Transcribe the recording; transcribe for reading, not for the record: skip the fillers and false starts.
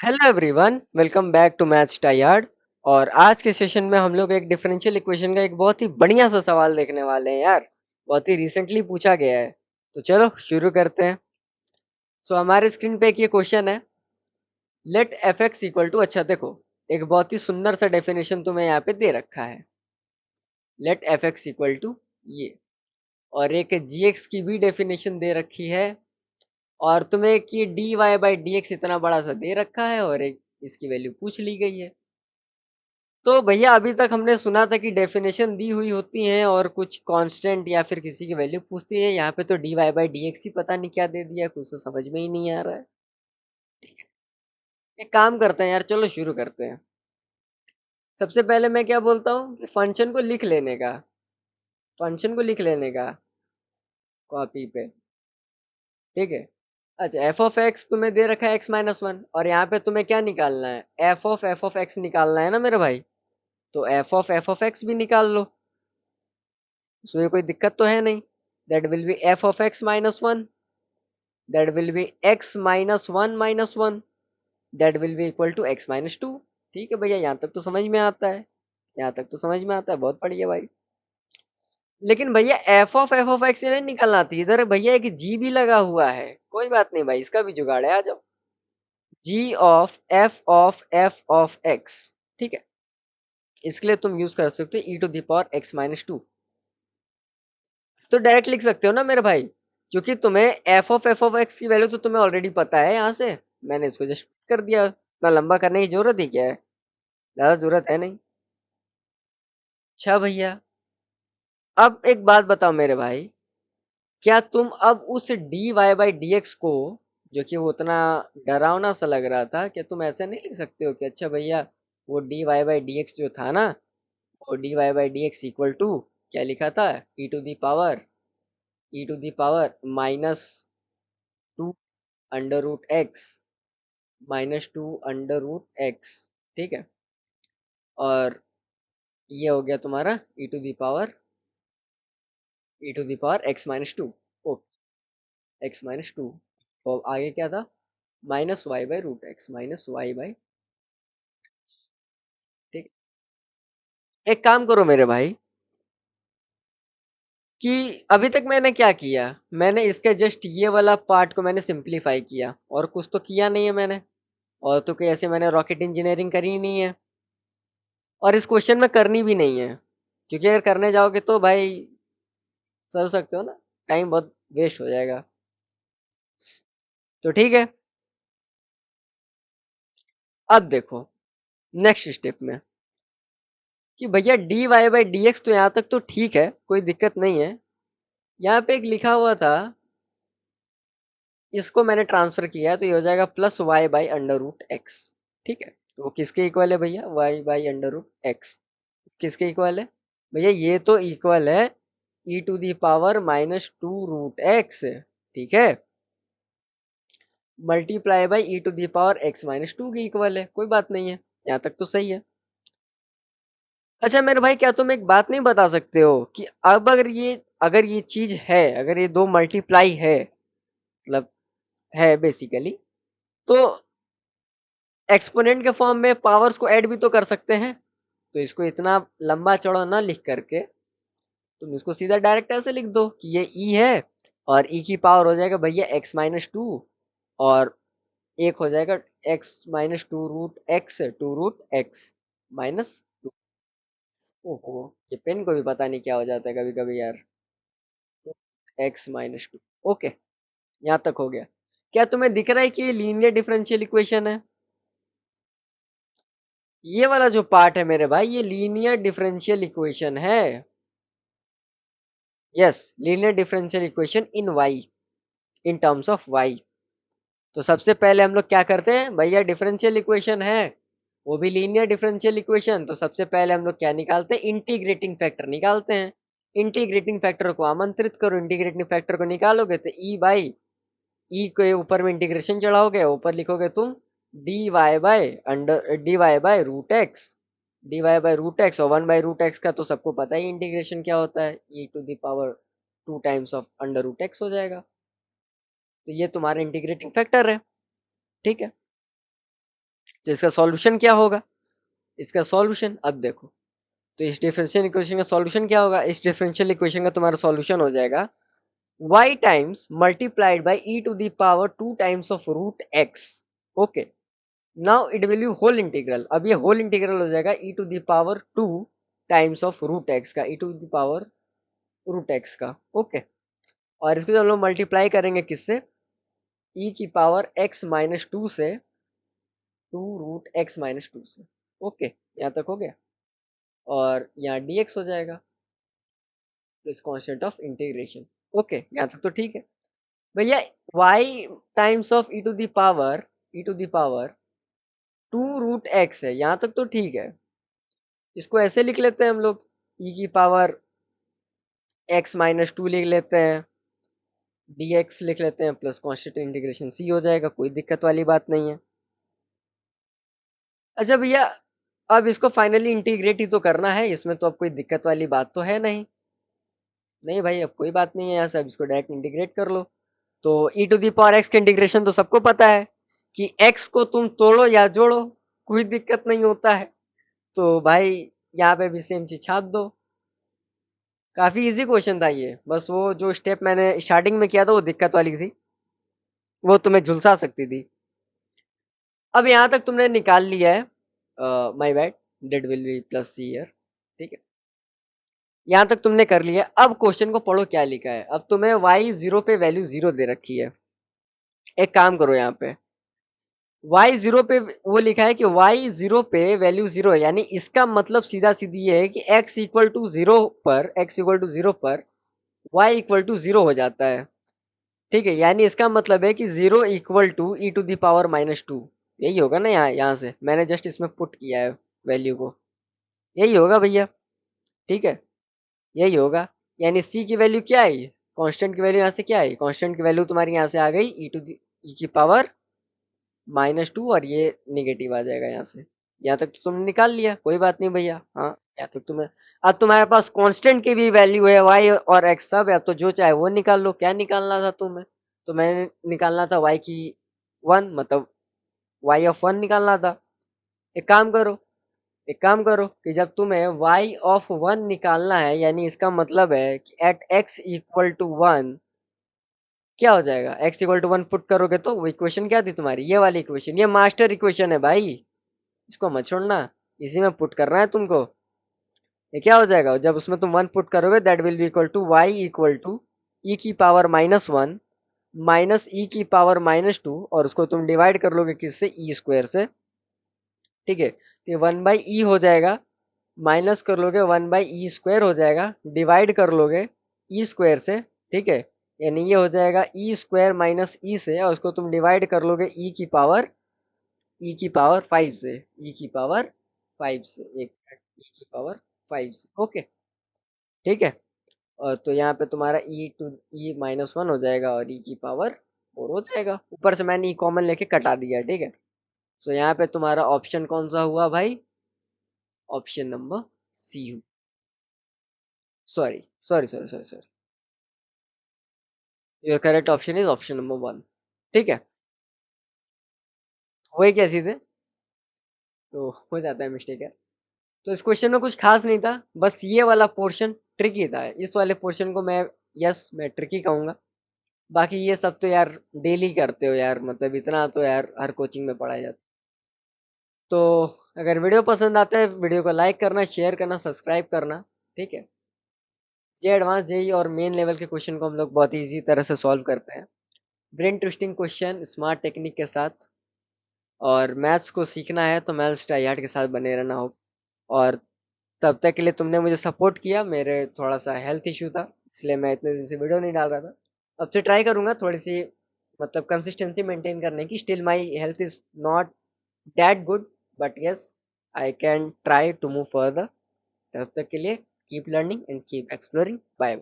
Hello everyone, welcome back to maths टाइयार्ड। और आज के सेशन में हम लोग एक डिफरेंशियल इक्वेशन का एक बहुत ही बढ़िया सा सवाल देखने वाले हैं यार। बहुत ही रिसेंटली पूछा गया है। तो चलो शुरू करते हैं। हमारे स्क्रीन पे एक ये क्वेश्चन है। Let f x equal to, अच्छा देखो, एक बहुत ही सुंदर सा डेफिनेशन तुम्हें यहाँ पे दे रखा है। Let f x equal to ये, और एक जी एक्स की भी डेफिनेशन दे रखी है। और तुम्हें एक ये d Y by D x इतना बड़ा सा दे रखा है, और एक इसकी वैल्यू पूछ ली गई है। तो भैया अभी तक हमने सुना था कि डेफिनेशन दी हुई होती है और कुछ कांस्टेंट या फिर किसी की वैल्यू पूछती है। यहाँ पे तो D Y by D X ही पता नहीं क्या दे दिया, कुछ तो समझ में ही नहीं आ रहा है। एक काम करते हैं यार, चलो शुरू करते हैं। सबसे पहले मैं क्या बोलता हूँ कि फंक्शन को लिख लेने का, फंक्शन को लिख लेने का कॉपी पे। ठीक है। अच्छा, एफ ऑफ एक्स तुम्हें दे रखा है x-1, और यहाँ पे तुम्हें क्या निकालना है, एफ ऑफ एक्स निकालना है ना मेरे भाई। तो एफ ऑफ एक्स भी निकाल लो, उसमें कोई दिक्कत तो है नहीं। That will be f of x minus one, that will be x minus one, that will be equal to x minus two. ठीक है भैया, यहाँ तक तो समझ में आता है, यहाँ तक तो समझ में आता है, बहुत बढ़िया भाई। लेकिन भैया एफ ऑफ एक्स नहीं निकलना थी इधर भैया, एक जी भी लगा हुआ है। कोई बात नहीं भाई, इसका भी जुगाड़ है, आ जाओ। जी ऑफ ऑफ एक्स, ठीक है। इसके लिए तुम यूज कर सकते हो e to the power X minus two. तो डायरेक्ट लिख सकते हो ना मेरे भाई, क्योंकि तुम्हें एफ ऑफ एक्स की वैल्यू तो तुम्हें ऑलरेडी पता है यहाँ से। मैंने इसको जस्ट कर दिया, इतना लंबा करने की जरूरत ही क्या है, ज्यादा जरूरत है नहीं। अच्छा भैया, अब एक बात बताओ मेरे भाई, क्या तुम अब उस d Y by D x को, जो कि वो उतना डरावना सा लग रहा था, क्या तुम ऐसे नहीं लिख सकते हो कि अच्छा भैया, वो D Y by D X जो था ना, वो D Y by D X equal to क्या लिखा था, e to the power minus two under root x, minus two under root X. ठीक है। और ये हो गया तुम्हारा e to the power X minus two. ओ, एक्स माइनस टू। और आगे क्या था, minus Y by root x, minus Y by. ठीक। एक काम करो मेरे भाई, कि अभी तक मैंने क्या किया, मैंने इसके जस्ट ये वाला पार्ट को मैंने सिंप्लीफाई किया, और कुछ तो किया नहीं है मैंने। और तो कोई ऐसे मैंने रॉकेट इंजीनियरिंग करी ही नहीं है, और इस क्वेश्चन में करनी भी नहीं है, क्योंकि अगर करने जाओगे तो भाई समझ सकते हो ना, टाइम बहुत वेस्ट हो जाएगा। तो ठीक है, अब देखो नेक्स्ट स्टेप में, कि भैया d Y by D x तो यहाँ तक तो ठीक है, कोई दिक्कत नहीं है। यहाँ पे एक लिखा हुआ था, इसको मैंने ट्रांसफर किया है, तो ये हो जाएगा plus Y by under root X. ठीक है। तो वो किसके इक्वल है भैया, Y by under root X. किसके इक्वल है भैया, ये तो इक्वल है e to the power minus two root X. ठीक है। Multiply by e to the power X minus two की इक्वल है, कोई बात नहीं है, यहाँ तक तो सही है। अच्छा मेरे भाई, क्या तुम एक बात नहीं बता सकते हो कि अब अगर ये चीज है, अगर ये दो मल्टीप्लाई है, मतलब है बेसिकली, तो एक्सपोनेंट के फॉर्म में पावर्स को ऐड भी तो कर सकते हैं। तो इसको इतना लंबा चौड़ा ना लिख करके तुम इसको सीधा डायरेक्ट ऐसे लिख दो कि ये ई है, और ई की पावर हो जाएगा भैया एक्स माइनस टू, और एक हो जाएगा x minus two root x minus two. ओहो, ये पेन को भी पता नहीं क्या हो जाता है कभी कभी यार। X minus to. ओके, यहाँ तक हो गया। क्या तुम्हें दिख रहा है कि ये लीनियर डिफरेंशियल इक्वेशन है, ये वाला जो पार्ट है मेरे भाई, ये लीनियर डिफरेंशियल इक्वेशन है। Yes, linear differential equation in y, in terms of y. तो सबसे पहले हम लोग क्या करते हैं भैया, डिफरेंशियल इक्वेशन है, वो भी लीनियर डिफरेंशियल इक्वेशन, तो सबसे पहले हम लोग क्या निकालते हैं, इंटीग्रेटिंग फैक्टर निकालते हैं। इंटीग्रेटिंग फैक्टर को आमंत्रित करो, इंटीग्रेटिंग फैक्टर को निकालोगे तो ई बाई, ई के ऊपर में इंटीग्रेशन चढ़ाओगे, ऊपर लिखोगे तुम D Y by root X, D Y by root X, और वन बाई रूट एक्स का तो सबको पता ही इंटीग्रेशन क्या होता है, e to the power two times of under root X हो जाएगा। तो ये तुम्हारा इंटीग्रेटिंग फैक्टर है। ठीक है। तो इसका सॉल्यूशन क्या होगा, इसका सॉल्यूशन अब देखो, तो इस डिफरेंशियल इक्वेशन का सॉल्यूशन क्या होगा, इस डिफरेंशियल इक्वेशन का तुम्हारा सॉल्यूशन हो जाएगा y times multiplied by e to the power 2 times of root x। Okay, now it will be whole integral, अब ये होल इंटीग्रल हो जाएगा e to the power 2 times of root x का, e to the power root x का। Okay, और इसको जब हम लोग मल्टीप्लाई करेंगे किससे, e की पावर x माइनस 2 से, 2 रूट x माइनस 2 से। ओके, यहाँ तक हो गया, और यहाँ dx हो जाएगा plus constant of integration. Okay, यहाँ तक तो ठीक है भैया। y times of e to the power 2 root x है, यहाँ तक तो ठीक है। इसको ऐसे लिख लेते हैं हम लोग, e की पावर x माइनस 2 लिख लेते हैं, dx लिख लेते हैं प्लस कांस्टेंट इंटीग्रेशन c हो जाएगा, कोई दिक्कत वाली बात नहीं है। अच्छा भैया, अब इसको फाइनली इंटीग्रेट ही तो करना है, इसमें तो अब कोई दिक्कत वाली बात तो है नहीं। नहीं भाई, अब कोई बात नहीं है, यहाँ से अब इसको डायरेक्ट इंटीग्रेट कर लो। तो e to the power x का इंटीग्रेशन तो सबको पता है कि x को तुम तोड़ो या जोड़ो कोई दिक्कत नहीं होता है, तो भाई यहाँ पे भी सेम चीज छाप दो। काफी इजी क्वेश्चन था ये, बस वो जो स्टेप मैंने स्टार्टिंग में किया था वो दिक्कत वाली थी, वो तुम्हें झुलसा सकती थी। अब यहाँ तक तुमने निकाल लिया है, my bad, dead will be plus see here, ठीक है, यहाँ तक तुमने कर लिया। अब क्वेश्चन को पढ़ो क्या लिखा है। अब तुम्हें y 0 पे वैल्यू 0 दे रखी है। एक काम करो, यहाँ पे y 0 पे वो लिखा है कि y 0 पे वैल्यू 0 है, यानी इसका मतलब सीधा सीधी ये है कि x इक्वल टू 0 पर, x इक्वल टू 0 पर y इक्वल टू 0 हो जाता है। ठीक है, यानी इसका मतलब है कि 0 equal to e to the power minus 2, यही होगा ना। यहाँ से मैंने जस्ट इसमें पुट किया है वैल्यू को, यही होगा भैया, ठीक है, यही होगा। यानी c की वैल्यू क्या आई, कांस्टेंट की वैल्यू यहाँ से क्या आई, कांस्टेंट की वैल्यू तुम्हारी यहाँ से आ गई ई टू दी ई की पावर माइनस 2, और ये निगेटिव आ जाएगा यहाँ से। यहाँ तक तो तुमने निकाल लिया, कोई बात नहीं भैया। हाँ, यहाँ तक तुम्हें, अब तुम्हारे पास कांस्टेंट की भी वैल्यू है, y और x सब है, अब तो जो चाहे वो निकाल लो। क्या निकालना था तुम्हें, तो मैंने निकालना था y की 1, मतलब y ऑफ 1 निकालना था। एक काम करो, एक काम करो कि जब तुम्हें y ऑफ 1 निकालना है, यानी इसका मतलब है कि एट x इक्वल टू 1 क्या हो जाएगा, x इक्वल टू 1 पुट करोगे तो वो इक्वेशन क्या थी तुम्हारी, ये वाली इक्वेशन, ये मास्टर इक्वेशन है भाई, इसको मत छोड़ना, इसी में पुट करना है तुमको। ये क्या हो जाएगा जब उसमें तुम 1 पुट करोगे, that will be equal to y equal to e की पावर माइनस 1 माइनस ई की पावर माइनस 2, और उसको तुम डिवाइड कर लोगे किससे, ई स्क्वायर से। ठीक है, तो 1 बाई ई हो जाएगा, माइनस कर लोगे 1 बाई ई स्क्वायर हो जाएगा, डिवाइड कर लोगे ई स्क्वायर से। ठीक है, यानी ये हो जाएगा ई स्क्वायर माइनस ई से, और उसको तुम डिवाइड कर लोगे ई की पावर 5 से, ई की पावर 5 से, एक ई की पावर 5 से। ओके, ठीक है, और तो यहाँ पे तुम्हारा ई टू ई माइनस 1 हो जाएगा, और ई की पावर 4 हो जाएगा। ऊपर से मैंने ई कॉमन लेके कटा दिया, ठीक है। सो यहाँ पे तुम्हारा ऑप्शन कौन सा हुआ भाई, option number C. Sorry sorry sorry sorry sorry, your correct option is option number 1। ठीक है, वही क्या चीज है, तो हो जाता है मिस्टेक है। तो इस क्वेश्चन में कुछ खास नहीं था, बस ये वाला पोर्शन ट्रिकी था, इस वाले पोर्शन को मैं, यस मैं ट्रिकी कहूंगा। बाकी ये सब तो यार डेली करते हो यार, मतलब इतना तो यार हर कोचिंग में पढ़ाया जाता है। तो अगर वीडियो पसंद आता है, वीडियो को लाइक करना, शेयर करना, सब्सक्राइब करना, ठीक है। जे एडवांस जेई और मेन लेवल के क्वेश्चन को हम लोग बहुत इजी तरह से सॉल्व करते हैं, brain twisting question smart technique के साथ। और मैथ्स को सीखना है तो मैथ्स ट्राई हार्ड के साथ बने रहना हो। और तब तक के लिए तुमने मुझे सपोर्ट किया, मेरे थोड़ा सा हेल्थ इशू था, इसलिए मैं इतने दिन से वीडियो नहीं डाल रहा था। अब से ट्राई करूंगा थोड़ी सी, मतलब कंसिस्टेंसी मेंटेन करने की। Still my health is not that good, but yes I can try to move further. तब तक के लिए keep learning and keep exploring, bye.